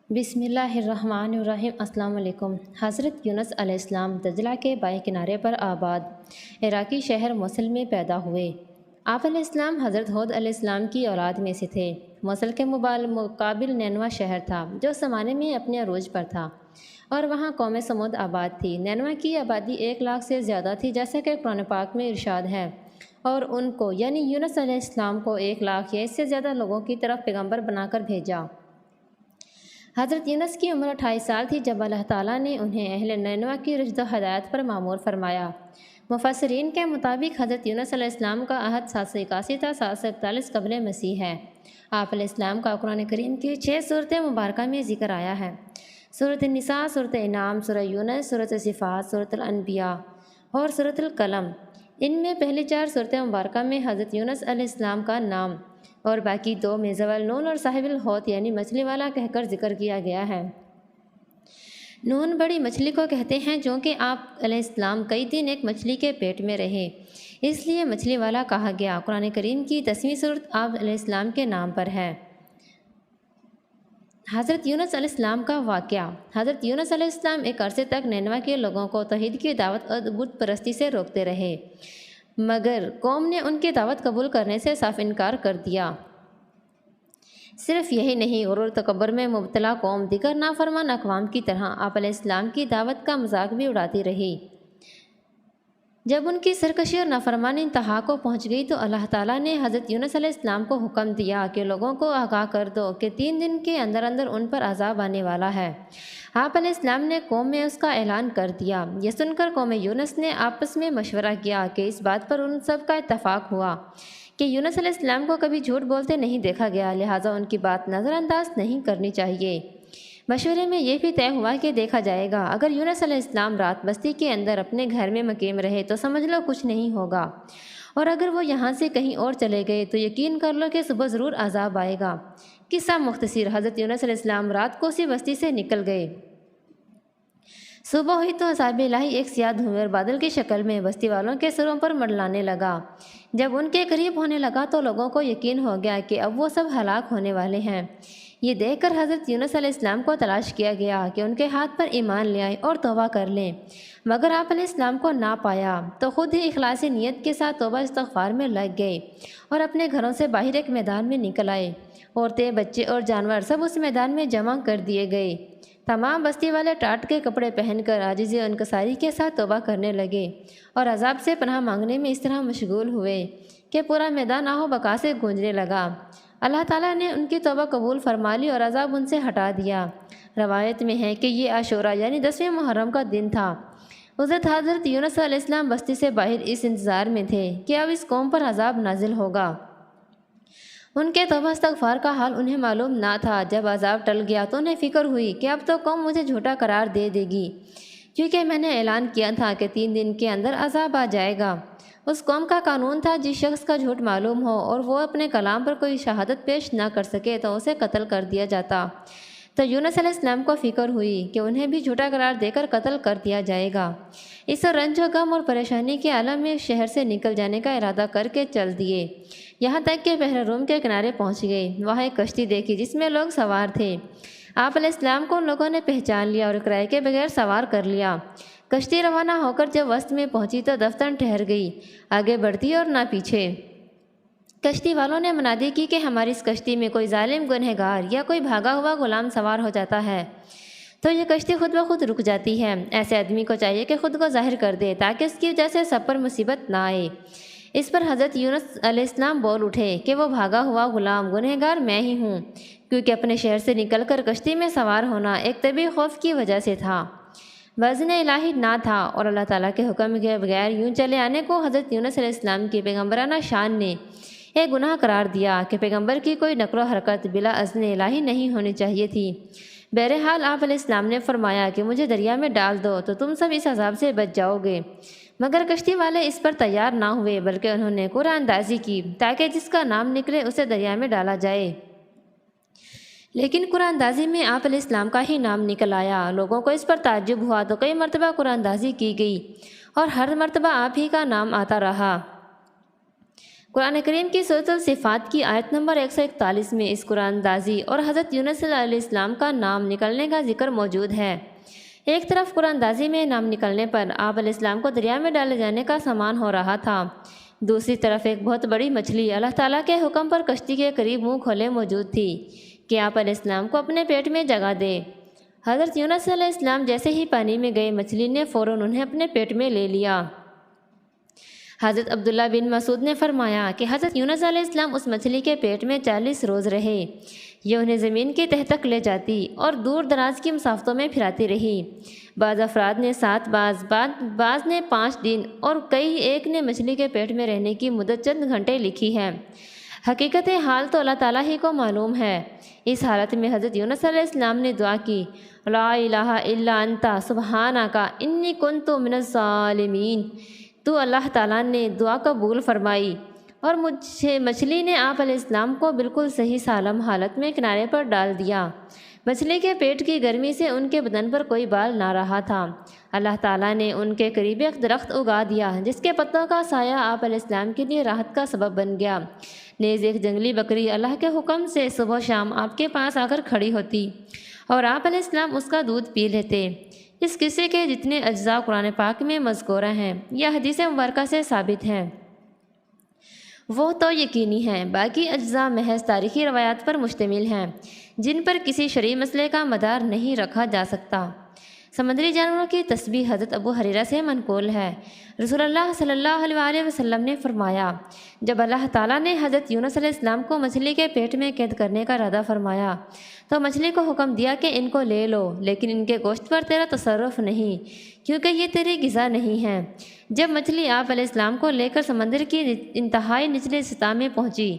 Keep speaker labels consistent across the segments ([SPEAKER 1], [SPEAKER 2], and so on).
[SPEAKER 1] بسم اللہ الرحمن الرحیم۔ السلام علیکم۔ حضرت یونس علیہ السلام دجلہ کے بائیں کنارے پر آباد عراقی شہر موصل میں پیدا ہوئے۔ آپ علیہ السلام حضرت ہود علیہ السلام کی اولاد میں سے تھے۔ موصل کے مقابل نینوا شہر تھا جو اس زمانے میں اپنے عروج پر تھا اور وہاں قوم سمود آباد تھی۔ نینوا کی آبادی 1 لاکھ سے زیادہ تھی، جیسا کہ قرآن پاک میں ارشاد ہے، اور ان کو یعنی یونس علیہ السلام کو 1 لاکھ یا اس سے زیادہ لوگوں کی طرف پیغمبر بنا کر بھیجا۔ حضرت یونس کی عمر 28 سال تھی جب اللہ تعالیٰ نے انہیں اہل نینوا کی رشد و ہدایت پر مامور فرمایا۔ مفسرین کے مطابق حضرت یونس علیہ السلام کا عہد 781 تا 741 قبل مسیح ہے۔ آپ علیہ السلام کا قرآن کریم کی 6 سورتیں مبارکہ میں ذکر آیا ہے: سورۃ النساء، سورۃ انعام، سورہ یونس، سورۃ صفات، سورۃ الانبیاء اور سورۃ القلم۔ ان میں پہلی 4 سورتیں مبارکہ میں حضرت یونس علیہ السلام کا نام اور باقی 2 میں زوال نون اور صاحب الحوت یعنی مچھلی والا کہہ کر ذکر کیا گیا ہے۔ نون بڑی مچھلی کو کہتے ہیں، چونکہ آپ علیہ السلام کئی دن ایک مچھلی کے پیٹ میں رہے، اس لیے مچھلی والا کہا گیا۔ قرآن کریم کی 10ویں سورت آپ علیہ السلام کے نام پر ہے۔ حضرت یونس علیہ السلام کا واقعہ۔ حضرت یونس علیہ السلام ایک عرصے تک نینوا کے لوگوں کو توحید کی دعوت اور بت پرستی سے روکتے رہے، مگر قوم نے ان کی دعوت قبول کرنے سے صاف انکار کر دیا۔ صرف یہی نہیں، غرور تکبر میں مبتلا قوم دیگر نافرمان اقوام کی طرح آپ علیہ السلام کی دعوت کا مذاق بھی اڑاتی رہی۔ جب ان کی سرکشی اور نافرمانی انتہا کو پہنچ گئی تو اللہ تعالیٰ نے حضرت یونس علیہ السلام کو حکم دیا کہ لوگوں کو آگاہ کر دو کہ 3 دن کے اندر اندر ان پر عذاب آنے والا ہے۔ آپ علیہ السلام نے قوم میں اس کا اعلان کر دیا۔ یہ سن کر قوم یونس نے آپس میں مشورہ کیا کہ اس بات پر ان سب کا اتفاق ہوا کہ یونس علیہ السلام کو کبھی جھوٹ بولتے نہیں دیکھا گیا، لہٰذا ان کی بات نظر انداز نہیں کرنی چاہیے۔ مشورے میں یہ بھی طے ہوا کہ دیکھا جائے گا، اگر یونس علیہ السلام رات بستی کے اندر اپنے گھر میں مقیم رہے تو سمجھ لو کچھ نہیں ہوگا، اور اگر وہ یہاں سے کہیں اور چلے گئے تو یقین کر لو کہ صبح ضرور عذاب آئے گا۔ قصہ مختصر: حضرت یونس علیہ السلام رات کو اسی بستی سے نکل گئے۔ صبح ہوئی تو عذاب الہی ایک سیاہ دھویں اور بادل کی شکل میں بستی والوں کے سروں پر منڈلانے لگا۔ جب ان کے قریب ہونے لگا تو لوگوں کو یقین ہو گیا کہ اب وہ سب ہلاک ہونے والے ہیں۔ یہ دیکھ کر حضرت یونس علیہ السلام کو تلاش کیا گیا کہ ان کے ہاتھ پر ایمان لے آئیں اور توبہ کر لیں، مگر آپ علیہ السلام کو نہ پایا تو خود ہی اخلاص نیت کے ساتھ توبہ استغفار میں لگ گئے اور اپنے گھروں سے باہر ایک میدان میں نکل آئے۔ عورتیں، بچے اور جانور سب اس میدان میں جمع کر دیے گئے۔ تمام بستی والے ٹاٹ کے کپڑے پہن کر عاجزی و انکساری کے ساتھ توبہ کرنے لگے اور عذاب سے پناہ مانگنے میں اس طرح مشغول ہوئے کہ پورا میدان آہو بکا سے گونجنے لگا۔ اللہ تعالیٰ نے ان کی توبہ قبول فرما لی اور عذاب ان سے ہٹا دیا۔ روایت میں ہے کہ یہ عاشوراء یعنی 10ویں محرم کا دن تھا۔ حضرت یونس علیہ السلام بستی سے باہر اس انتظار میں تھے کہ اب اس قوم پر عذاب نازل ہوگا۔ ان کے توبہ استغفار کا حال انہیں معلوم نہ تھا۔ جب عذاب ٹل گیا تو انہیں فکر ہوئی کہ اب تو قوم مجھے جھوٹا قرار دے دے گی، کیونکہ میں نے اعلان کیا تھا کہ 3 دن کے اندر عذاب آ جائے گا۔ اس قوم کا قانون تھا جس شخص کا جھوٹ معلوم ہو اور وہ اپنے کلام پر کوئی شہادت پیش نہ کر سکے تو اسے قتل کر دیا جاتا۔ تو یونس علیہ السلام کو فکر ہوئی کہ انہیں بھی جھوٹا قرار دے کر قتل کر دیا جائے گا۔ اس رنج و غم اور پریشانی کے عالم میں شہر سے نکل جانے کا ارادہ کر کے چل دیے، یہاں تک کہ بحر روم کے کنارے پہنچ گئے۔ وہاں ایک کشتی دیکھی جس میں لوگ سوار تھے۔ آپ علیہ السلام کو ان لوگوں نے پہچان لیا اور کرائے کے بغیر سوار کر لیا۔ کشتی روانہ ہو کر جب وسط میں پہنچی تو دفتر ٹھہر گئی، آگے بڑھتی اور نہ پیچھے۔ کشتی والوں نے منادی کی کہ ہماری اس کشتی میں کوئی ظالم گنہگار یا کوئی بھاگا ہوا غلام سوار ہو جاتا ہے تو یہ کشتی خود بخود رک جاتی ہے۔ ایسے آدمی کو چاہیے کہ خود کو ظاہر کر دے تاکہ اس کی وجہ سے سب پر مصیبت نہ آئے۔ اس پر حضرت یونس علیہ السلام بول اٹھے کہ وہ بھاگا ہوا غلام گنہگار میں ہی ہوں، کیونکہ اپنے شہر سے نکل کر کشتی میں سوار ہونا ایک طبعی خوف کی وجہ سے تھا، وزن الہی نہ تھا، اور اللہ تعالیٰ کے حکم کے بغیر یوں چلے آنے کو حضرت یونس علیہ السلام کی پیغمبرانہ شان نے ایک گناہ قرار دیا کہ پیغمبر کی کوئی نقل و حرکت بلا اذن الہی نہیں ہونی چاہیے تھی۔ بہرحال آپ علیہ السلام نے فرمایا کہ مجھے دریا میں ڈال دو تو تم سب اس عذاب سے بچ جاؤ گے، مگر کشتی والے اس پر تیار نہ ہوئے بلکہ انہوں نے قرآن اندازی کی تاکہ جس کا نام نکلے اسے دریا میں ڈالا جائے۔ لیکن قرآن اندازی میں آپ علیہ السلام کا ہی نام نکل آیا۔ لوگوں کو اس پر تعجب ہوا تو کئی مرتبہ قرآن اندازی کی گئی اور ہر مرتبہ آپ ہی کا نام آتا رہا۔ قرآن کریم کی سورۃ الصفات کی آیت نمبر 141 میں اس قرآن اندازی اور حضرت یونس علیہ السلام کا نام نکلنے کا ذکر موجود ہے۔ ایک طرف قرآن اندازی میں نام نکلنے پر آپ علیہ السلام کو دریا میں ڈالے جانے کا سامان ہو رہا تھا، دوسری طرف ایک بہت بڑی مچھلی اللہ تعالیٰ کے حکم پر کشتی کے قریب منہ کھولے موجود تھی کہ آپ علیہ السلام کو اپنے پیٹ میں جگہ دے۔ حضرت یونس علیہ السلام جیسے ہی پانی میں گئے، مچھلی نے فوراً انہیں اپنے پیٹ میں لے لیا۔ حضرت عبداللہ بن مسعود نے فرمایا کہ حضرت یونس علیہ السلام اس مچھلی کے پیٹ میں 40 روز رہے، یہ انہیں زمین کی تہ تک لے جاتی اور دور دراز کی مسافتوں میں پھراتی رہی۔ بعض افراد نے 7 بعض نے 5 دن اور ایک نے مچھلی کے پیٹ میں رہنے کی مدت چند گھنٹے لکھی ہے۔ حقیقت حال تو اللہ تعالیٰ ہی کو معلوم ہے۔ اس حالت میں حضرت یونس علیہ السلام نے دعا کی، لا الہ الا انت سبحانک انی کنت من الظالمین۔ تو اللہ تعالیٰ نے دعا قبول فرمائی اور مچھلی نے آپ علیہ السلام کو بالکل صحیح سالم حالت میں کنارے پر ڈال دیا۔ مچھلی کے پیٹ کی گرمی سے ان کے بدن پر کوئی بال نہ رہا تھا۔ اللہ تعالیٰ نے ان کے قریب ایک درخت اگا دیا جس کے پتوں کا سایہ آپ علیہ السلام کے لیے راحت کا سبب بن گیا۔ نیز ایک جنگلی بکری اللہ کے حکم سے صبح و شام آپ کے پاس آ کر کھڑی ہوتی اور آپ علیہ السلام اس کا دودھ پی لیتے۔ اس قصے کے جتنے اجزاء قرآن پاک میں مذکورہ ہیں یا حدیث مبارکہ سے ثابت ہیں وہ تو یقینی ہیں، باقی اجزاء محض تاریخی روایات پر مشتمل ہیں جن پر کسی شرعی مسئلے کا مدار نہیں رکھا جا سکتا۔ سمندری جانوروں کی تسبیح حضرت ابو ہریرہ سے منقول ہے۔ رسول اللہ صلی اللہ علیہ وآلہ وسلم نے فرمایا، جب اللہ تعالیٰ نے حضرت یونس علیہ السلام کو مچھلی کے پیٹ میں قید کرنے کا ارادہ فرمایا تو مچھلی کو حکم دیا کہ ان کو لے لو، لیکن ان کے گوشت پر تیرا تصرف نہیں کیونکہ یہ تیری غذا نہیں ہے۔ جب مچھلی آپ علیہ السلام کو لے کر سمندر کی انتہائی نچلے سطح میں پہنچی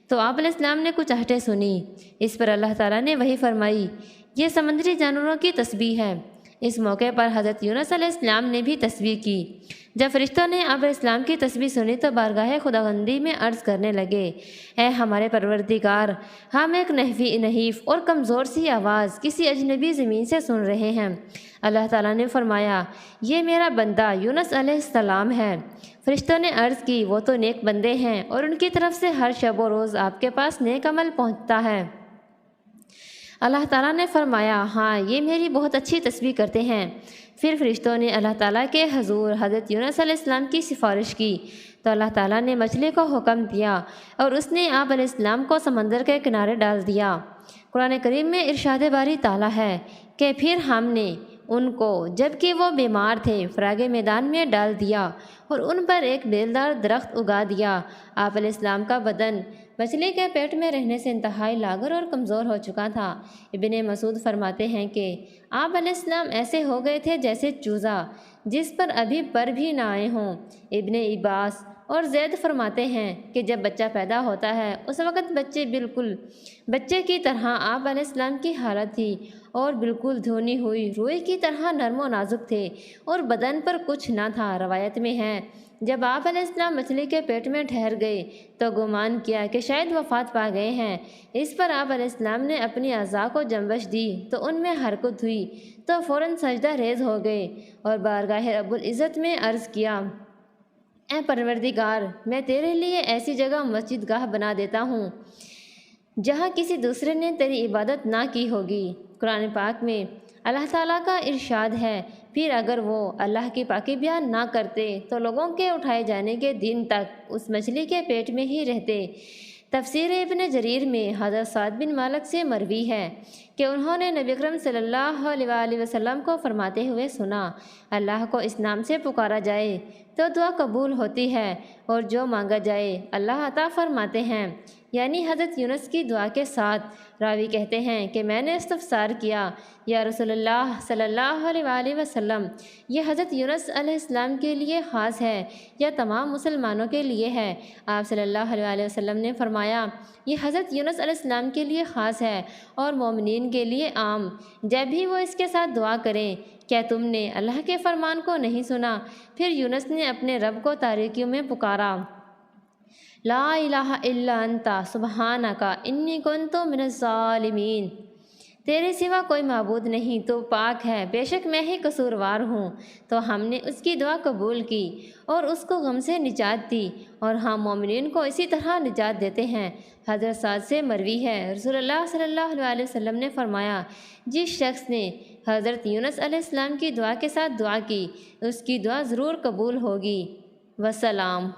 [SPEAKER 1] تو آپ علیہ السلام نے کچھ آہٹیں سنی۔ اس پر اللہ تعالیٰ نے وحی فرمائی، یہ سمندری جانوروں کی تسبیح ہے۔ اس موقع پر حضرت یونس علیہ السلام نے بھی تسبیح کی۔ جب فرشتوں نے آپ علیہ السلام کی تسبیح سنی تو بارگاہ خداوندی میں عرض کرنے لگے، اے ہمارے پروردگار، ہم ایک نحیف اور کمزور سی آواز کسی اجنبی زمین سے سن رہے ہیں۔ اللہ تعالیٰ نے فرمایا، یہ میرا بندہ یونس علیہ السلام ہے۔ فرشتوں نے عرض کی، وہ تو نیک بندے ہیں اور ان کی طرف سے ہر شب و روز آپ کے پاس نیک عمل پہنچتا ہے۔ اللہ تعالیٰ نے فرمایا، ہاں یہ میری بہت اچھی تسبیح کرتے ہیں۔ پھر فرشتوں نے اللہ تعالیٰ کے حضور حضرت یونس علیہ السلام کی سفارش کی تو اللہ تعالیٰ نے مچھلی کو حکم دیا اور اس نے آپ علیہ السلام کو سمندر کے کنارے ڈال دیا۔ قرآن کریم میں ارشاد باری تعالیٰ ہے کہ پھر ہم نے ان کو جب کہ وہ بیمار تھے فراغ میدان میں ڈال دیا اور ان پر ایک بیلدار درخت اگا دیا۔ آپ علیہ السلام کا بدن مچھلی کے پیٹ میں رہنے سے انتہائی لاغر اور کمزور ہو چکا تھا۔ ابن مسعود فرماتے ہیں کہ آپ علیہ السلام ایسے ہو گئے تھے جیسے چوزا جس پر ابھی پر بھی نہ آئے ہوں۔ ابن عباس اور زید فرماتے ہیں کہ جب بچہ پیدا ہوتا ہے اس وقت بچے کی طرح آپ علیہ السلام کی حالت تھی اور بالکل دھونی ہوئی روئی کی طرح نرم و نازک تھے اور بدن پر کچھ نہ تھا۔ روایت میں ہے، جب آپ علیہ السلام مچھلی کے پیٹ میں ٹھہر گئے تو گمان کیا کہ شاید وفات پا گئے ہیں۔ اس پر آپ علیہ السلام نے اپنی اعضاء کو جنبش دی تو ان میں حرکت ہوئی تو فوراً سجدہ ریز ہو گئے اور بارگاہ رب العزت میں عرض کیا، اے پروردگار، میں تیرے لیے ایسی جگہ مسجد گاہ بنا دیتا ہوں جہاں کسی دوسرے نے تیری عبادت نہ کی ہوگی۔ قرآن پاک میں اللہ تعالیٰ کا ارشاد ہے، پھر اگر وہ اللہ کی پاکی بیان نہ کرتے تو لوگوں کے اٹھائے جانے کے دن تک اس مچھلی کے پیٹ میں ہی رہتے۔ تفسیر ابن جریر میں حضرت سعد بن مالک سے مروی ہے کہ انہوں نے نبی اکرم صلی اللہ علیہ وآلہ وسلم کو فرماتے ہوئے سنا، اللہ کو اس نام سے پکارا جائے تو دعا قبول ہوتی ہے اور جو مانگا جائے اللہ عطا فرماتے ہیں، یعنی حضرت یونس کی دعا کے ساتھ۔ راوی کہتے ہیں کہ میں نے استفسار کیا، یا رسول اللہ صلی اللہ علیہ وآلہ وسلم، یہ حضرت یونس علیہ السلام کے لیے خاص ہے یا تمام مسلمانوں کے لیے ہے؟ آپ صلی اللہ علیہ وآلہ وسلم نے فرمایا، یہ حضرت یونس علیہ السلام کے لیے خاص ہے اور مومنین کے لیے عام، جب بھی وہ اس کے ساتھ دعا کریں۔ کیا تم نے اللہ کے فرمان کو نہیں سنا؟ پھر یونس نے اپنے رب کو تاریکیوں میں پکارا، لا الہ الا انت سبحانک انی کنت من الظالمین۔ تیرے سوا کوئی معبود نہیں، تو پاک ہے، بے شک میں ہی قصوروار ہوں۔ تو ہم نے اس کی دعا قبول کی اور اس کو غم سے نجات دی، اور ہم مومنین کو اسی طرح نجات دیتے ہیں۔ حضرت سعد سے مروی ہے، رسول اللہ صلی اللہ علیہ وسلم نے فرمایا، جس شخص نے حضرت یونس علیہ السلام کی دعا کے ساتھ دعا کی، اس کی دعا ضرور قبول ہوگی۔ وسلام۔